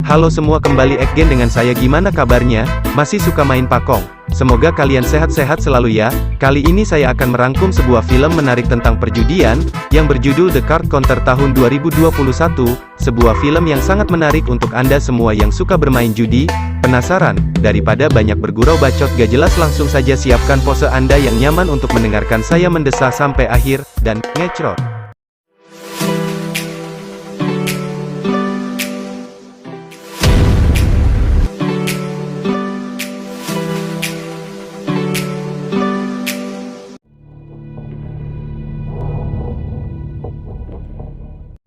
Halo semua, kembali again dengan saya. Gimana kabarnya? Masih suka main pakong? Semoga kalian sehat-sehat selalu ya. Kali ini saya akan merangkum sebuah film menarik tentang perjudian, yang berjudul The Card Counter tahun 2021, sebuah film yang sangat menarik untuk Anda semua yang suka bermain judi. Penasaran? Daripada banyak bergurau bacot gak jelas, langsung saja siapkan pose Anda yang nyaman untuk mendengarkan saya mendesah sampai akhir, dan ngecrot.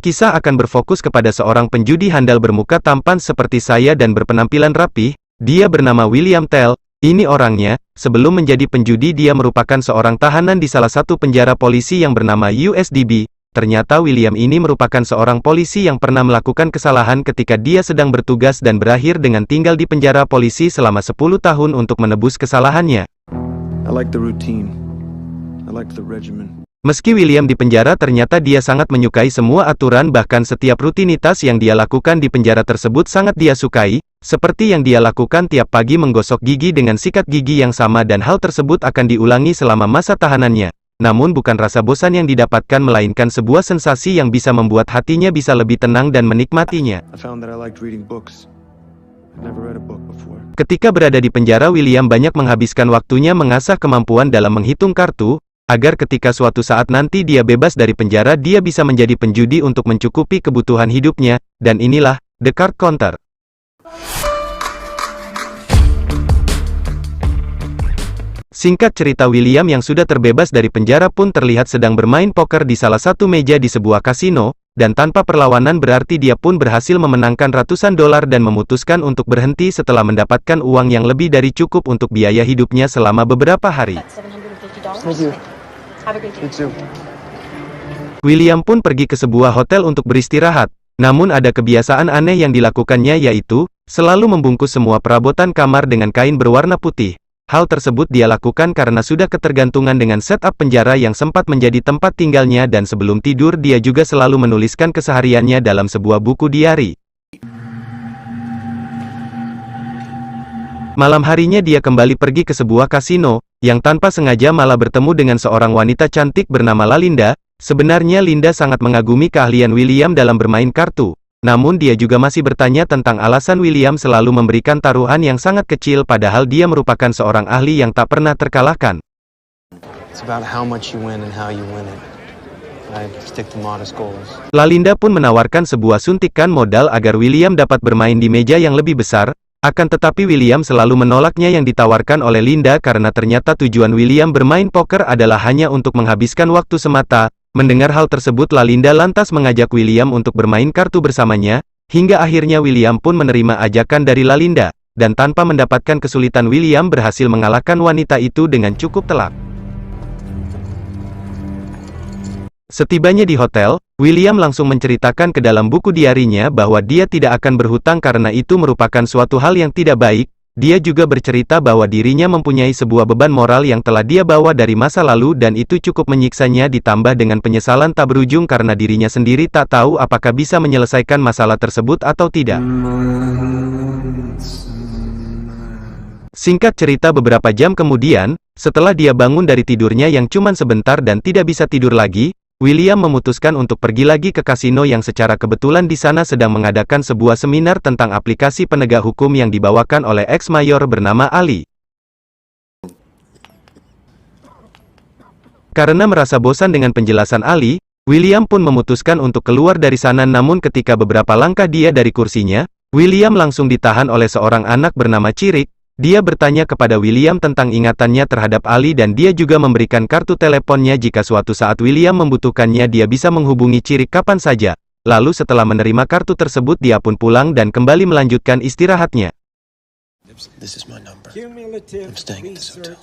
Kisah akan berfokus kepada seorang penjudi handal bermuka tampan seperti saya dan berpenampilan rapih. Dia bernama William Tell. Ini orangnya. Sebelum menjadi penjudi, dia merupakan seorang tahanan di salah satu penjara polisi yang bernama USDB. Ternyata William ini merupakan seorang polisi yang pernah melakukan kesalahan ketika dia sedang bertugas dan berakhir dengan tinggal di penjara polisi selama 10 tahun untuk menebus kesalahannya. I like the routine. I like the regimen. Meski William di penjara, ternyata dia sangat menyukai semua aturan, bahkan setiap rutinitas yang dia lakukan di penjara tersebut sangat dia sukai, seperti yang dia lakukan tiap pagi menggosok gigi dengan sikat gigi yang sama, dan hal tersebut akan diulangi selama masa tahanannya. Namun bukan rasa bosan yang didapatkan, melainkan sebuah sensasi yang bisa membuat hatinya bisa lebih tenang dan menikmatinya. Ketika berada di penjara, William banyak menghabiskan waktunya mengasah kemampuan dalam menghitung kartu, agar ketika suatu saat nanti dia bebas dari penjara, dia bisa menjadi penjudi untuk mencukupi kebutuhan hidupnya. Dan inilah The Card Counter. Singkat cerita, William yang sudah terbebas dari penjara pun terlihat sedang bermain poker di salah satu meja di sebuah kasino, dan tanpa perlawanan berarti dia pun berhasil memenangkan ratusan dolar dan memutuskan untuk berhenti setelah mendapatkan uang yang lebih dari cukup untuk biaya hidupnya selama beberapa hari. William pun pergi ke sebuah hotel untuk beristirahat. Namun ada kebiasaan aneh yang dilakukannya, yaitu selalu membungkus semua perabotan kamar dengan kain berwarna putih. Hal tersebut dia lakukan karena sudah ketergantungan dengan setup penjara yang sempat menjadi tempat tinggalnya, dan sebelum tidur dia juga selalu menuliskan kesehariannya dalam sebuah buku diari. Malam harinya dia kembali pergi ke sebuah kasino, yang tanpa sengaja malah bertemu dengan seorang wanita cantik bernama Lalinda. Sebenarnya Linda sangat mengagumi keahlian William dalam bermain kartu. Namun dia juga masih bertanya tentang alasan William selalu memberikan taruhan yang sangat kecil, padahal dia merupakan seorang ahli yang tak pernah terkalahkan. Lalinda pun menawarkan sebuah suntikan modal agar William dapat bermain di meja yang lebih besar. Akan tetapi William selalu menolaknya yang ditawarkan oleh Linda, karena ternyata tujuan William bermain poker adalah hanya untuk menghabiskan waktu semata. Mendengar hal tersebut, Lalinda lantas mengajak William untuk bermain kartu bersamanya, hingga akhirnya William pun menerima ajakan dari Lalinda, dan tanpa mendapatkan kesulitan William berhasil mengalahkan wanita itu dengan cukup telak. Setibanya di hotel, William langsung menceritakan ke dalam buku diarinya bahwa dia tidak akan berhutang karena itu merupakan suatu hal yang tidak baik. Dia juga bercerita bahwa dirinya mempunyai sebuah beban moral yang telah dia bawa dari masa lalu, dan itu cukup menyiksanya, ditambah dengan penyesalan tak berujung karena dirinya sendiri tak tahu apakah bisa menyelesaikan masalah tersebut atau tidak. Singkat cerita, beberapa jam kemudian, setelah dia bangun dari tidurnya yang cuman sebentar dan tidak bisa tidur lagi, William memutuskan untuk pergi lagi ke kasino yang secara kebetulan di sana sedang mengadakan sebuah seminar tentang aplikasi penegak hukum yang dibawakan oleh ex-mayor bernama Ali. Karena merasa bosan dengan penjelasan Ali, William pun memutuskan untuk keluar dari sana. Namun ketika beberapa langkah dia dari kursinya, William langsung ditahan oleh seorang anak bernama Cirik. Dia bertanya kepada William tentang ingatannya terhadap Ali, dan dia juga memberikan kartu teleponnya jika suatu saat William membutuhkannya dia bisa menghubungi Cirik kapan saja. Lalu setelah menerima kartu tersebut, dia pun pulang dan kembali melanjutkan istirahatnya.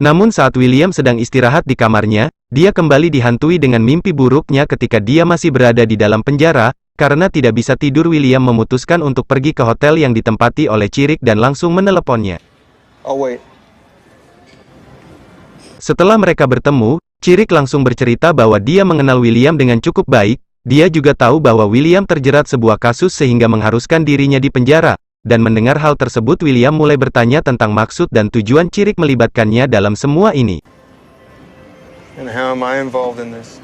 Namun saat William sedang istirahat di kamarnya, dia kembali dihantui dengan mimpi buruknya ketika dia masih berada di dalam penjara. Karena tidak bisa tidur, William memutuskan untuk pergi ke hotel yang ditempati oleh Cirik dan langsung meneleponnya. Setelah mereka bertemu, Cirik langsung bercerita bahwa dia mengenal William dengan cukup baik. Dia juga tahu bahwa William terjerat sebuah kasus sehingga mengharuskan dirinya di penjara. dan mendengar hal tersebut William mulai bertanya tentang maksud dan tujuan Cirik melibatkannya dalam semua ini. And how am I involved in this?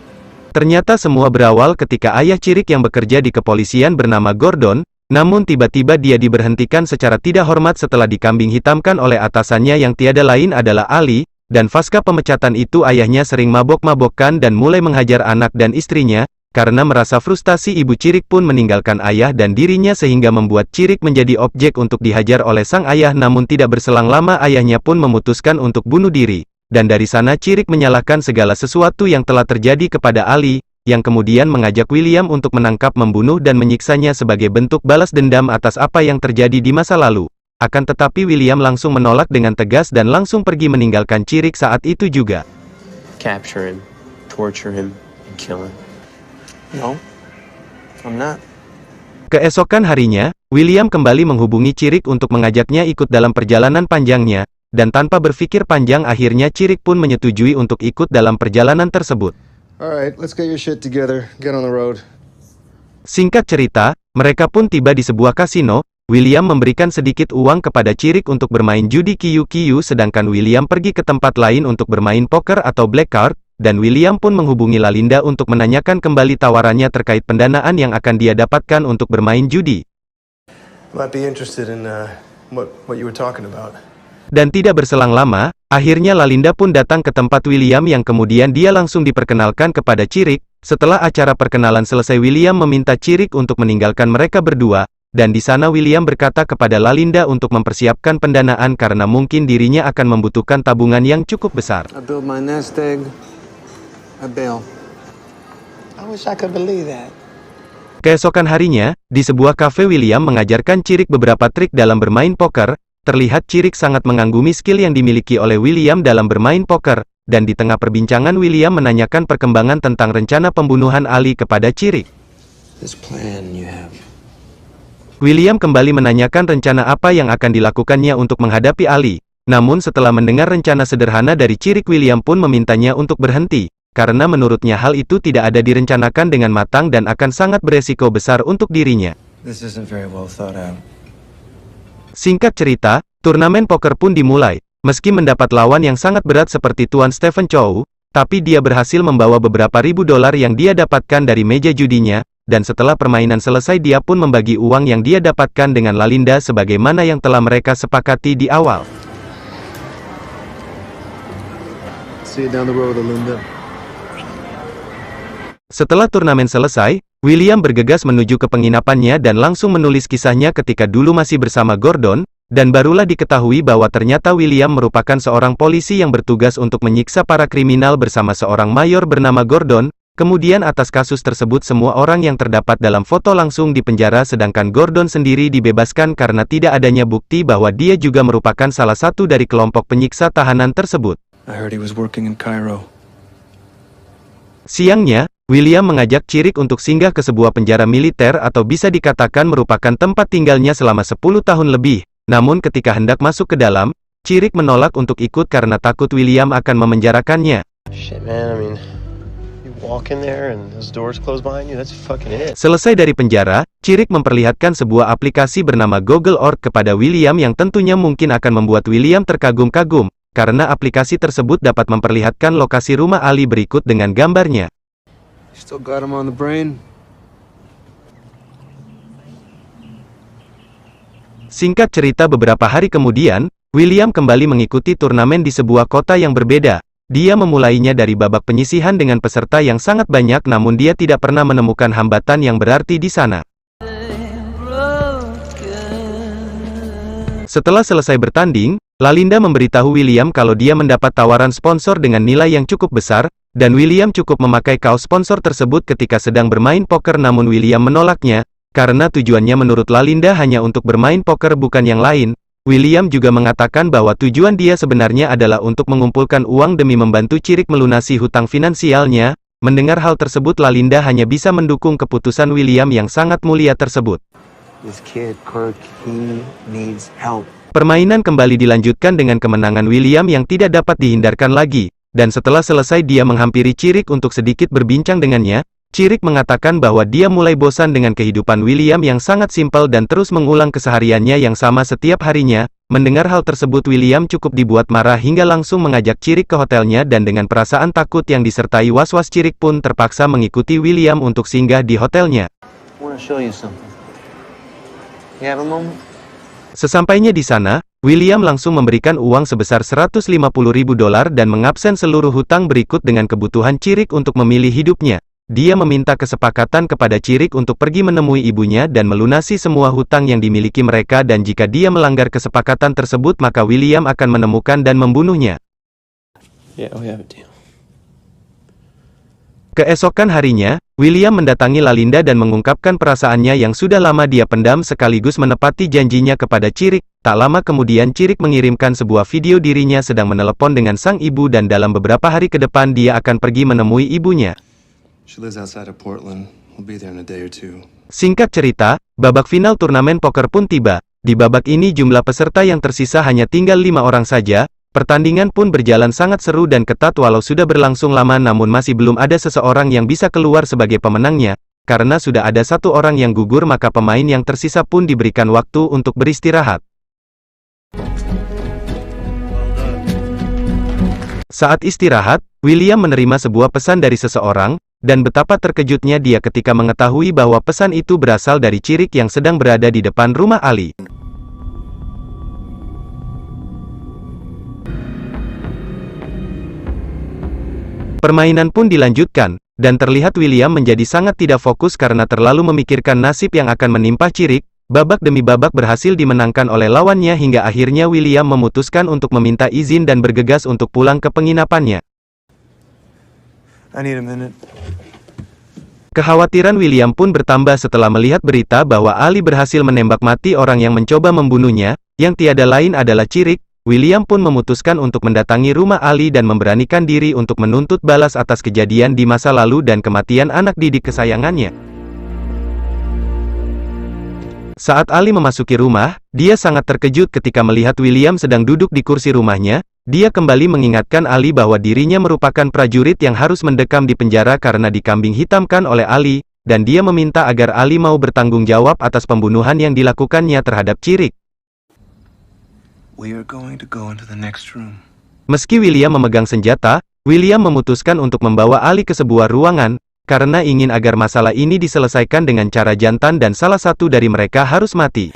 Ternyata semua berawal ketika ayah Cirik yang bekerja di kepolisian bernama Gordon, namun tiba-tiba dia diberhentikan secara tidak hormat setelah dikambing hitamkan oleh atasannya yang tiada lain adalah Ali, dan pasca pemecatan itu ayahnya sering mabok-mabokkan dan mulai menghajar anak dan istrinya, karena merasa frustasi ibu Cirik pun meninggalkan ayah dan dirinya sehingga membuat Cirik menjadi objek untuk dihajar oleh sang ayah namun tidak berselang lama ayahnya pun memutuskan untuk bunuh diri, dan dari sana Cirik menyalahkan segala sesuatu yang telah terjadi kepada Ali, yang kemudian mengajak William untuk menangkap, membunuh dan menyiksanya sebagai bentuk balas dendam atas apa yang terjadi di masa lalu. Akan tetapi William langsung menolak dengan tegas dan langsung pergi meninggalkan Cirik saat itu juga. Capture him, torture him, and kill him. No, I'm not. Keesokan harinya, William kembali menghubungi Cirik untuk mengajaknya ikut dalam perjalanan panjangnya, dan tanpa berpikir panjang akhirnya Cirik pun menyetujui untuk ikut dalam perjalanan tersebut. Alright, let's get your shit together. Get on the road. Singkat cerita, mereka pun tiba di sebuah kasino. William memberikan sedikit uang kepada Cirik untuk bermain judi QQ sedangkan William pergi ke tempat lain untuk bermain poker atau black card, dan William pun menghubungi Lalinda untuk menanyakan kembali tawarannya terkait pendanaan yang akan dia dapatkan untuk bermain judi. Might be interested in what you were talking about. Dan tidak berselang lama, akhirnya Lalinda pun datang ke tempat William yang kemudian dia langsung diperkenalkan kepada Cirik. Setelah acara perkenalan selesai William meminta Cirik untuk meninggalkan mereka berdua, dan di sana William berkata kepada Lalinda untuk mempersiapkan pendanaan karena mungkin dirinya akan membutuhkan tabungan yang cukup besar. I built my nest egg. I bail. I wish I could believe that. Keesokan harinya, di sebuah kafe William mengajarkan Cirik beberapa trik dalam bermain poker. Terlihat Cirik sangat mengagumi skill yang dimiliki oleh William dalam bermain poker, dan di tengah perbincangan William menanyakan perkembangan tentang rencana pembunuhan Ali kepada Cirik. This plan you have. William kembali menanyakan rencana apa yang akan dilakukannya untuk menghadapi Ali. Namun setelah mendengar rencana sederhana dari Cirik, William pun memintanya untuk berhenti, karena menurutnya hal itu tidak ada direncanakan dengan matang dan akan sangat beresiko besar untuk dirinya. This isn't very well thought out. Singkat cerita, turnamen poker pun dimulai. Meski mendapat lawan yang sangat berat seperti Tuan Stephen Chow, tapi dia berhasil membawa beberapa ribu dolar yang dia dapatkan dari meja judinya, dan setelah permainan selesai dia pun membagi uang yang dia dapatkan dengan Lalinda sebagaimana yang telah mereka sepakati di awal. See you down the road, Lalinda. Setelah turnamen selesai, William bergegas menuju ke penginapannya dan langsung menulis kisahnya ketika dulu masih bersama Gordon, dan barulah diketahui bahwa ternyata William merupakan seorang polisi yang bertugas untuk menyiksa para kriminal bersama seorang mayor bernama Gordon. Kemudian atas kasus tersebut semua orang yang terdapat dalam foto langsung dipenjara sedangkan Gordon sendiri dibebaskan karena tidak adanya bukti bahwa dia juga merupakan salah satu dari kelompok penyiksa tahanan tersebut. I heard he was working in Cairo. Siangnya, William mengajak Cirik untuk singgah ke sebuah penjara militer atau bisa dikatakan merupakan tempat tinggalnya selama 10 tahun lebih. Namun ketika hendak masuk ke dalam, Cirik menolak untuk ikut karena takut William akan memenjarakannya. Shit, man, I mean, you walk in there and those doors close behind you, that's fucking it. Selesai dari penjara, Cirik memperlihatkan sebuah aplikasi bernama Google Earth kepada William yang tentunya mungkin akan membuat William terkagum-kagum, karena aplikasi tersebut dapat memperlihatkan lokasi rumah Ali berikut dengan gambarnya. Still got him on the brain. Singkat cerita beberapa hari kemudian, William kembali mengikuti turnamen di sebuah kota yang berbeda. Dia memulainya dari babak penyisihan dengan peserta yang sangat banyak namun dia tidak pernah menemukan hambatan yang berarti di sana. Setelah selesai bertanding, Lalinda memberitahu William kalau dia mendapat tawaran sponsor dengan nilai yang cukup besar, dan William cukup memakai kaos sponsor tersebut ketika sedang bermain poker namun William menolaknya, karena tujuannya menurut Lalinda hanya untuk bermain poker bukan yang lain. William juga mengatakan bahwa tujuan dia sebenarnya adalah untuk mengumpulkan uang demi membantu Cirik melunasi hutang finansialnya. Mendengar hal tersebut Lalinda hanya bisa mendukung keputusan William yang sangat mulia tersebut. This kid, Kirk, he needs help. Permainan kembali dilanjutkan dengan kemenangan William yang tidak dapat dihindarkan lagi, dan setelah selesai dia menghampiri Cirik untuk sedikit berbincang dengannya. Cirik mengatakan bahwa dia mulai bosan dengan kehidupan William yang sangat simpel dan terus mengulang kesehariannya yang sama setiap harinya. Mendengar hal tersebut, William cukup dibuat marah hingga langsung mengajak Cirik ke hotelnya, dan dengan perasaan takut yang disertai was-was, Cirik pun terpaksa mengikuti William untuk singgah di hotelnya. I want to show you something. You have a moment? Sesampainya di sana, William langsung memberikan uang sebesar $150.000 dan mengabsen seluruh hutang berikut dengan kebutuhan Cirik untuk memilih hidupnya. Dia meminta kesepakatan kepada Cirik untuk pergi menemui ibunya dan melunasi semua hutang yang dimiliki mereka, dan jika dia melanggar kesepakatan tersebut maka William akan menemukan dan membunuhnya. Yeah, we have a deal. Keesokan harinya, William mendatangi Lalinda dan mengungkapkan perasaannya yang sudah lama dia pendam sekaligus menepati janjinya kepada Cirik. Tak lama kemudian Cirik mengirimkan sebuah video dirinya sedang menelepon dengan sang ibu, dan dalam beberapa hari ke depan dia akan pergi menemui ibunya. She lives outside of Portland. We'll be there in a day or two. Singkat cerita, babak final turnamen poker pun tiba. Di babak ini jumlah peserta yang tersisa hanya tinggal 5 orang saja. Pertandingan pun berjalan sangat seru dan ketat walau sudah berlangsung lama, namun masih belum ada seseorang yang bisa keluar sebagai pemenangnya. Karena sudah ada satu orang yang gugur, maka pemain yang tersisa pun diberikan waktu untuk beristirahat. Saat istirahat, William menerima sebuah pesan dari seseorang, dan betapa terkejutnya dia ketika mengetahui bahwa pesan itu berasal dari Cirik yang sedang berada di depan rumah Ali. Permainan pun dilanjutkan, dan terlihat William menjadi sangat tidak fokus karena terlalu memikirkan nasib yang akan menimpa Cirik. Babak demi babak berhasil dimenangkan oleh lawannya hingga akhirnya William memutuskan untuk meminta izin dan bergegas untuk pulang ke penginapannya. I need a minute. Kekhawatiran William pun bertambah setelah melihat berita bahwa Ali berhasil menembak mati orang yang mencoba membunuhnya, yang tiada lain adalah Cirik. William pun memutuskan untuk mendatangi rumah Ali dan memberanikan diri untuk menuntut balas atas kejadian di masa lalu dan kematian anak didik kesayangannya. Saat Ali memasuki rumah, dia sangat terkejut ketika melihat William sedang duduk di kursi rumahnya. Dia kembali mengingatkan Ali bahwa dirinya merupakan prajurit yang harus mendekam di penjara karena dikambing hitamkan oleh Ali, dan dia meminta agar Ali mau bertanggung jawab atas pembunuhan yang dilakukannya terhadap Cirik. We are going to go into the next room. Meski William memegang senjata, William memutuskan untuk membawa Ali ke sebuah ruangan, karena ingin agar masalah ini diselesaikan dengan cara jantan dan salah satu dari mereka harus mati.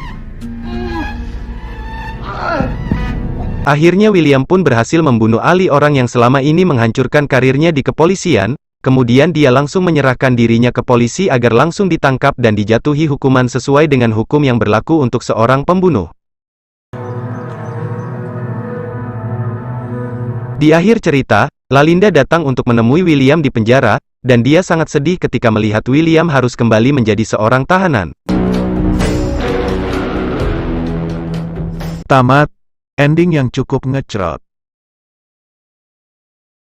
Akhirnya William pun berhasil membunuh Ali, orang yang selama ini menghancurkan karirnya di kepolisian. Kemudian dia langsung menyerahkan dirinya ke polisi agar langsung ditangkap dan dijatuhi hukuman sesuai dengan hukum yang berlaku untuk seorang pembunuh. Di akhir cerita, Lalinda datang untuk menemui William di penjara, dan dia sangat sedih ketika melihat William harus kembali menjadi seorang tahanan. Tamat. Ending yang cukup ngecrot.